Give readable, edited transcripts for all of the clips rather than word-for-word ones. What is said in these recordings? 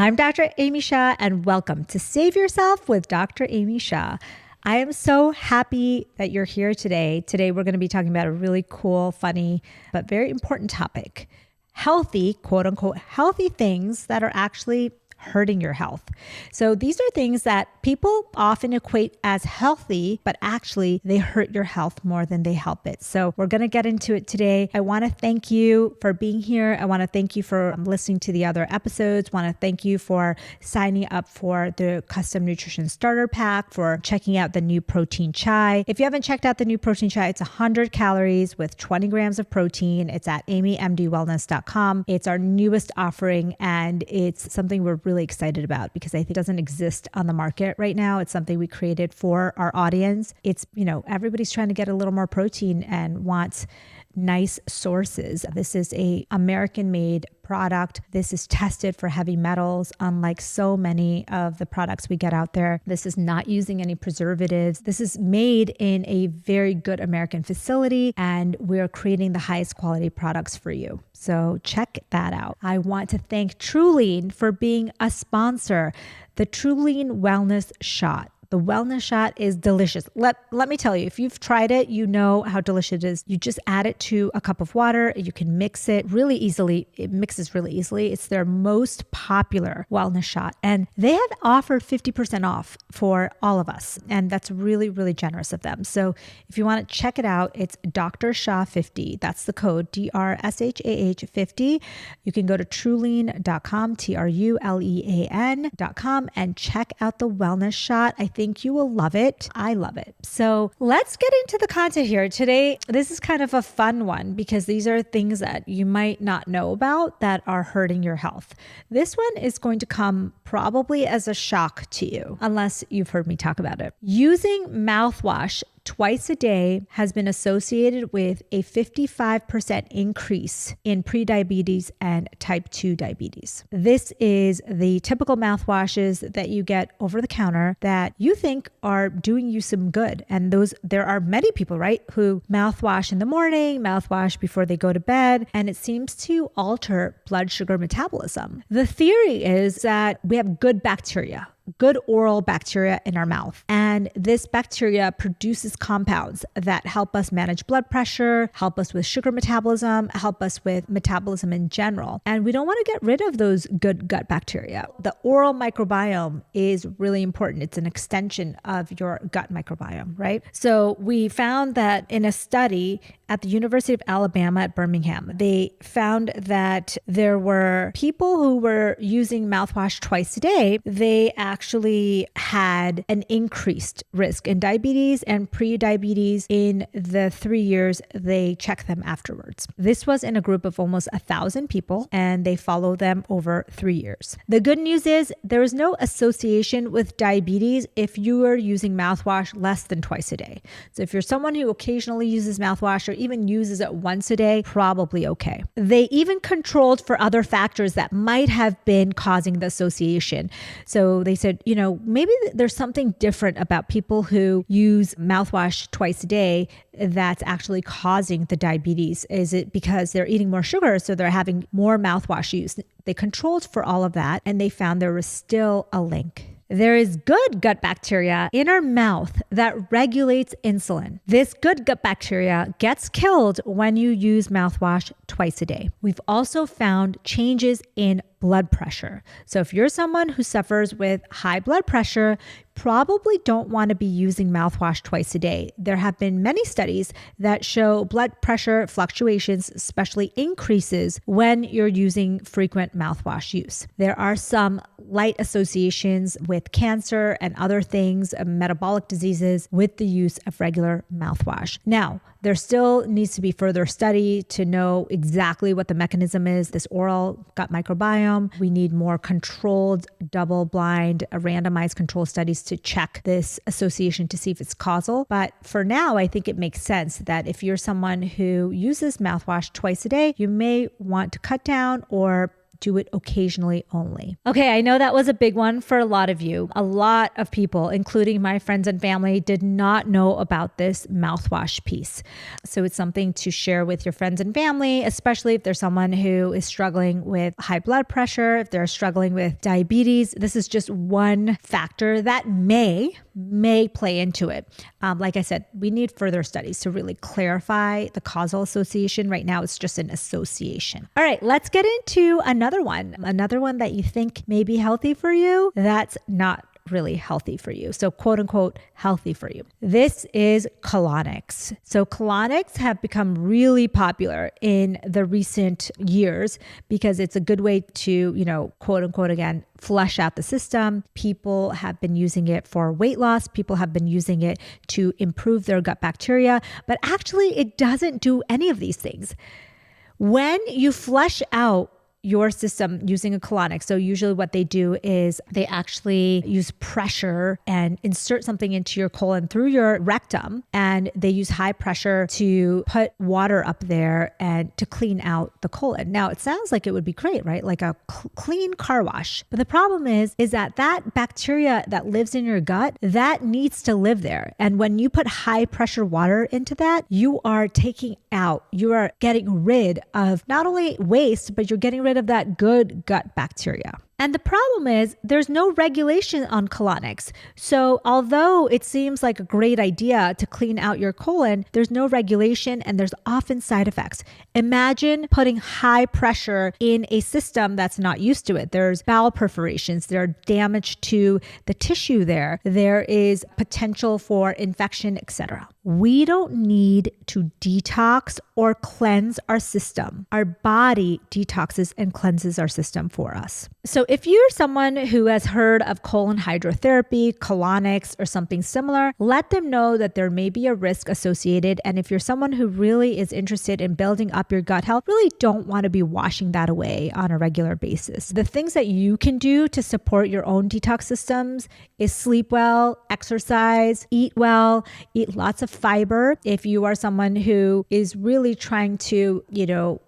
I'm Dr. Amy Shah, and welcome to Save Yourself with Dr. Amy Shah. I am so happy that you're here today. Today, we're going to be talking about a really cool, funny, but very important topic. Healthy, quote unquote, healthy things that are actually hurting your health. So these are things that people often equate as healthy, but actually they hurt your health more than they help it. So we're going to get into it today. I want to thank you for being here. I want to thank you for listening to the other episodes. I want to thank you for signing up for the Custom Nutrition Starter Pack, for checking out the new protein chai. If you haven't checked out the new protein chai, it's 100 calories with 20 grams of protein. It's at amymdwellness.com. It's our newest offering, and it's something we're really excited about because I think it doesn't exist on the market right now. It's something we created for our audience. It's, everybody's trying to get a little more protein and wants nice sources. This is a American-made product. This is tested for heavy metals, unlike so many of the products we get out there. This is not using any preservatives. This is made in a very good American facility, and we're creating the highest quality products for you. So check that out. I want to thank Truline for being a sponsor. The Truline Wellness Shot. The wellness shot is delicious. Let me tell you, if you've tried it, you know how delicious it is. You just add it to a cup of water. You can mix it really easily. It mixes really easily. It's their most popular wellness shot. And they have offered 50% off for all of us. And that's really, really generous of them. So if you want to check it out, it's Dr. Shah 50. That's the code, DRSHAH 50. You can go to trulean.com, TRULEAN.com, and check out the wellness shot. I think you will love it. I love it. So let's get into the content here. Today, this is kind of a fun one because these are things that you might not know about that are hurting your health. This one is going to come probably as a shock to you, unless you've heard me talk about it. Using mouthwash twice a day has been associated with a 55% increase in prediabetes and type 2 diabetes. This is the typical mouthwashes that you get over the counter that you think are doing you some good. And there are many people, right, who mouthwash in the morning, mouthwash before they go to bed, and it seems to alter blood sugar metabolism. The theory is that we have good bacteria, good oral bacteria in our mouth. And this bacteria produces compounds that help us manage blood pressure, help us with sugar metabolism, help us with metabolism in general. And we don't want to get rid of those good gut bacteria. The oral microbiome is really important. It's an extension of your gut microbiome, right? So we found that in a study at the University of Alabama at Birmingham, they found that there were people who were using mouthwash twice a day. They actually had an increased risk in diabetes and pre-diabetes in the 3 years they checked them afterwards. This was in a group of almost 1,000 people, and they followed them over 3 years. The good news is there is no association with diabetes if you are using mouthwash less than twice a day. So if you're someone who occasionally uses mouthwash or even uses it once a day, probably okay. They even controlled for other factors that might have been causing the association. So they said, maybe there's something different about people who use mouthwash twice a day that's actually causing the diabetes. Is it because they're eating more sugar, so they're having more mouthwash use? They controlled for all of that, and they found there was still a link. There is good gut bacteria in our mouth that regulates insulin. This good gut bacteria gets killed when you use mouthwash twice a day. We've also found changes in blood pressure. So if you're someone who suffers with high blood pressure, probably don't want to be using mouthwash twice a day. There have been many studies that show blood pressure fluctuations, especially increases when you're using frequent mouthwash use. There are some light associations with cancer and other things, metabolic diseases, with the use of regular mouthwash. Now, there still needs to be further study to know exactly what the mechanism is, this oral gut microbiome. We need more controlled, double-blind, randomized control studies to check this association to see if it's causal. But for now, I think it makes sense that if you're someone who uses mouthwash twice a day, you may want to cut down or do it occasionally only. Okay, I know that was a big one for a lot of you. A lot of people, including my friends and family, did not know about this mouthwash piece. So it's something to share with your friends and family, especially if there's someone who is struggling with high blood pressure, if they're struggling with diabetes. This is just one factor that may play into it. Like I said, we need further studies to really clarify the causal association. Right now, it's just an association. All right, let's get into another one that you think may be healthy for you that's not really healthy for you. So quote unquote healthy for you. This is colonics. So colonics have become really popular in the recent years because it's a good way to, quote unquote, again, flush out the system. People have been using it for weight loss. People have been using it to improve their gut bacteria, but actually it doesn't do any of these things. When you flush out your system using a colonic. So usually what they do is they actually use pressure and insert something into your colon through your rectum. And they use high pressure to put water up there and to clean out the colon. Now it sounds like it would be great, right? Like a clean car wash. But the problem is that bacteria that lives in your gut, that needs to live there. And when you put high pressure water into that, you are getting rid of not only waste, but you're getting rid of that good gut bacteria. And the problem is there's no regulation on colonics. So although it seems like a great idea to clean out your colon, there's no regulation and there's often side effects. Imagine putting high pressure in a system that's not used to it. There's bowel perforations, there are damage to the tissue there. There is potential for infection, etc. We don't need to detox or cleanse our system. Our body detoxes and cleanses our system for us. So if you're someone who has heard of colon hydrotherapy, colonics, or something similar, let them know that there may be a risk associated. And if you're someone who really is interested in building up your gut health, really don't want to be washing that away on a regular basis. The things that you can do to support your own detox systems is sleep well, exercise, eat well, eat lots of fiber. If you are someone who is really trying to,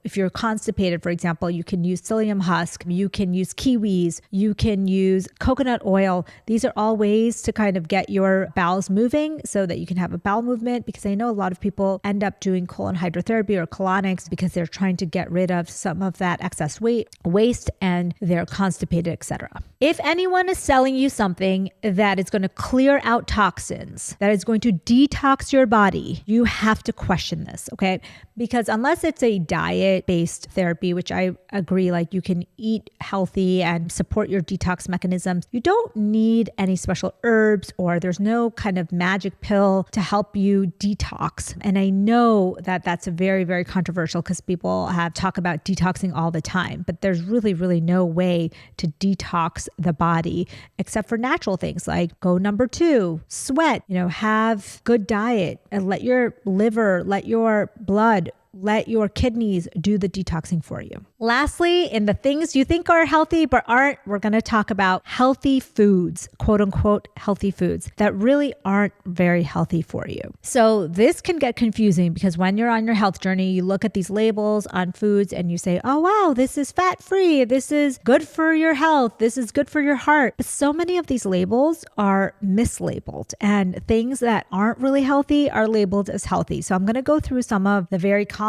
if you're constipated, for example, you can use psyllium husk, you can use kiwis, you can use coconut oil. These are all ways to kind of get your bowels moving so that you can have a bowel movement, because I know a lot of people end up doing colon hydrotherapy or colonics because they're trying to get rid of some of that excess waste and they're constipated, etc. If anyone is selling you something that is going to clear out toxins, that is going to detox your body, you have to question this, okay? Because unless it's a diet-based therapy, which I agree, like you can eat healthy and support your detox mechanisms, you don't need any special herbs or there's no kind of magic pill to help you detox. And I know that that's very, very controversial because people have talked about detoxing all the time, but there's really, really no way to detox the body except for natural things like go number 2, sweat, have good diet and let your liver, let your blood, let your kidneys do the detoxing for you. Lastly, in the things you think are healthy but aren't, we're going to talk about healthy foods, quote unquote, healthy foods that really aren't very healthy for you. So this can get confusing because when you're on your health journey, you look at these labels on foods and you say, oh, wow, this is fat-free. This is good for your health. This is good for your heart. But so many of these labels are mislabeled and things that aren't really healthy are labeled as healthy. So I'm going to go through some of the very common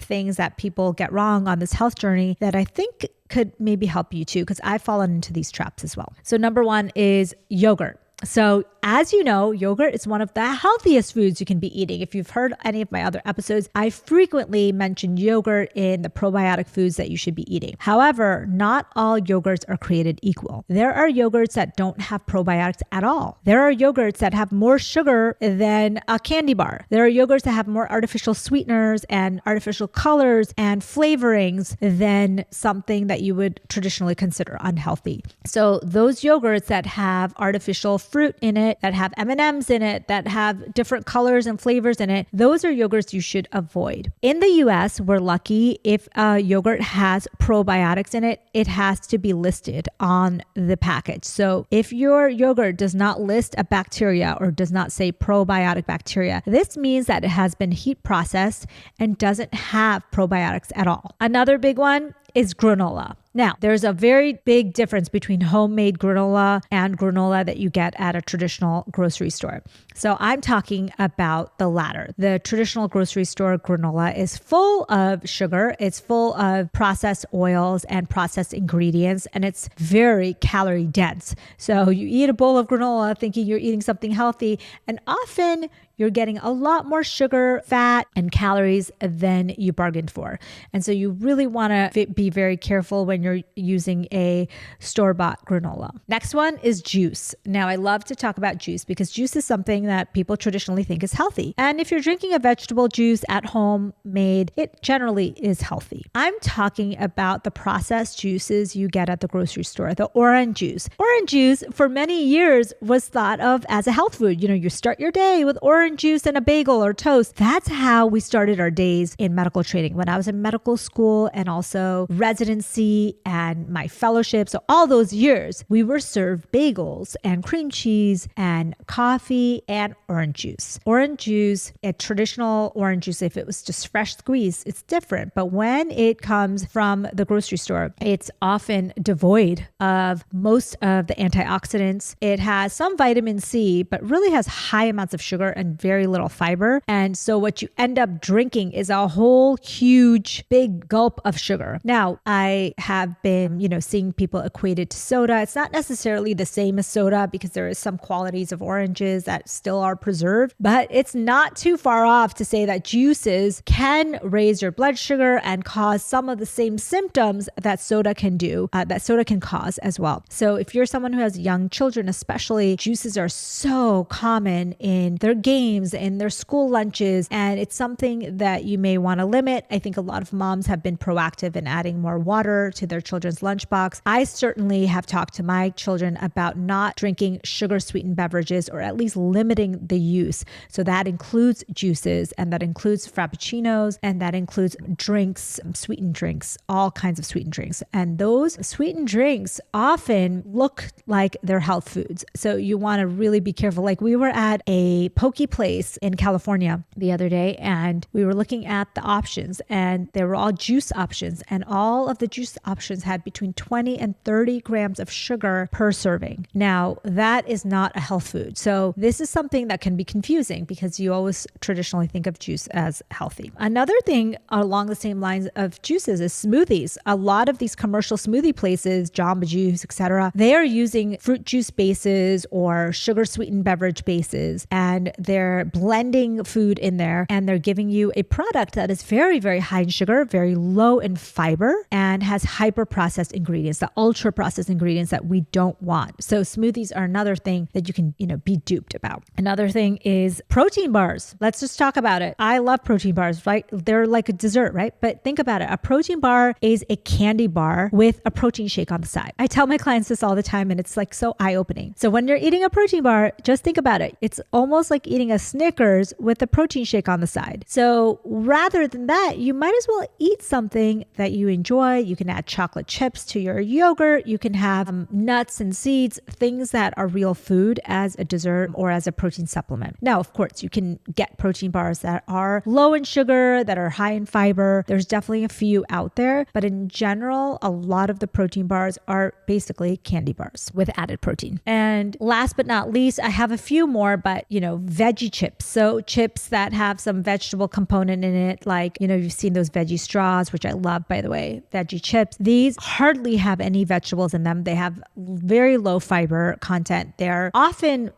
things that people get wrong on this health journey that I think could maybe help you too, because I've fallen into these traps as well. So number 1 is yogurt. So as you know, yogurt is one of the healthiest foods you can be eating. If you've heard any of my other episodes, I frequently mention yogurt in the probiotic foods that you should be eating. However, not all yogurts are created equal. There are yogurts that don't have probiotics at all. There are yogurts that have more sugar than a candy bar. There are yogurts that have more artificial sweeteners and artificial colors and flavorings than something that you would traditionally consider unhealthy. So those yogurts that have artificial fruit in it, that have M&Ms in it, that have different colors and flavors in it, those are yogurts you should avoid. In the US, we're lucky if a yogurt has probiotics in it, it has to be listed on the package. So if your yogurt does not list a bacteria or does not say probiotic bacteria, this means that it has been heat processed and doesn't have probiotics at all. Another big one is granola. Now, there's a very big difference between homemade granola and granola that you get at a traditional grocery store. So I'm talking about the latter. The traditional grocery store granola is full of sugar. It's full of processed oils and processed ingredients, and it's very calorie dense. So you eat a bowl of granola thinking you're eating something healthy, and often you're getting a lot more sugar, fat, and calories than you bargained for. And so you really want to be very careful when you're using a store-bought granola. Next one is juice. Now, I love to talk about juice because juice is something that people traditionally think is healthy. And if you're drinking a vegetable juice at home made, it generally is healthy. I'm talking about the processed juices you get at the grocery store, the orange juice. Orange juice for many years was thought of as a health food. You start your day with orange juice and a bagel or toast. That's how we started our days in medical training. When I was in medical school and also residency and my fellowship, so all those years, we were served bagels and cream cheese and coffee and orange juice. Orange juice, a traditional orange juice, if it was just fresh squeezed, it's different. But when it comes from the grocery store, it's often devoid of most of the antioxidants. It has some vitamin C, but really has high amounts of sugar and very little fiber. And so what you end up drinking is a whole huge big gulp of sugar. Now, I have been, seeing people equate it to soda. It's not necessarily the same as soda because there is some qualities of oranges that still are preserved, but it's not too far off to say that juices can raise your blood sugar and cause some of the same symptoms that soda can do, that soda can cause as well. So if you're someone who has young children, especially, juices are so common in their games, in their school lunches, and it's something that you may want to limit. I think a lot of moms have been proactive in adding more water to their children's lunchbox. I certainly have talked to my children about not drinking sugar-sweetened beverages, or at least limiting the use. So that includes juices, and that includes frappuccinos, and that includes drinks, sweetened drinks, all kinds of sweetened drinks. And those sweetened drinks often look like they're health foods. So you want to really be careful. Like, we were at a poke place in California the other day, and we were looking at the options, and they were all juice options, and all of the juice options had between 20 and 30 grams of sugar per serving. Now, that is not a health food. So this is something that can be confusing because you always traditionally think of juice as healthy. Another thing along the same lines of juices is smoothies. A lot of these commercial smoothie places, Jamba Juice, etc., they are using fruit juice bases or sugar sweetened beverage bases, and they're blending food in there, and they're giving you a product that is very, very high in sugar, very low in fiber, and has hyper processed ingredients, the ultra processed ingredients that we don't want. So smoothies are another thing that you can, be duped about. Another thing is protein bars. Let's just talk about it. I love protein bars, right? They're like a dessert, right? But think about it. A protein bar is a candy bar with a protein shake on the side. I tell my clients this all the time, and it's like so eye-opening. So when you're eating a protein bar, just think about it. It's almost like eating a Snickers with a protein shake on the side. So rather than that, you might as well eat something that you enjoy. You can add chocolate chips to your yogurt. You can have nuts and seeds, things that are real food as a dessert or as a protein supplement. Now, of course, you can get protein bars that are low in sugar, that are high in fiber. There's definitely a few out there, but in general, a lot of the protein bars are basically candy bars with added protein. And last but not least, I have a few more, but veggie chips. So chips that have some vegetable component in it, like, you've seen those veggie straws, which I love, by the way, veggie chips. These hardly have any vegetables in them. They have very low fiber content.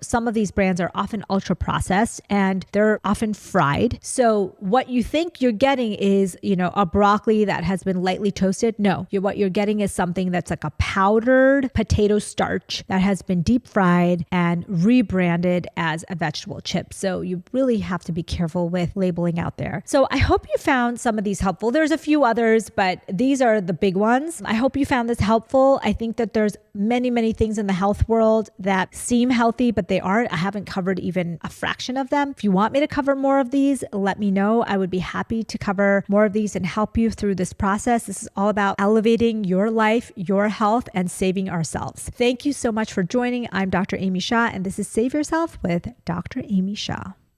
Some of these brands are often ultra processed, and they're often fried. So what you think you're getting is, a broccoli that has been lightly toasted. No, what you're getting is something that's like a powdered potato starch that has been deep fried and rebranded as a vegetable chip. So you really have to be careful with labeling out there. So I hope you found some of these helpful. There's a few others, but these are the big ones. I hope you found this helpful. I think that there's many, many things in the health world that seem healthy, but they aren't. I haven't covered even a fraction of them. If you want me to cover more of these, let me know. I would be happy to cover more of these and help you through this process. This is all about elevating your life, your health, and saving ourselves. Thank you so much for joining. I'm Dr. Amy Shah, and this is Save Yourself with Dr. Amy Shah.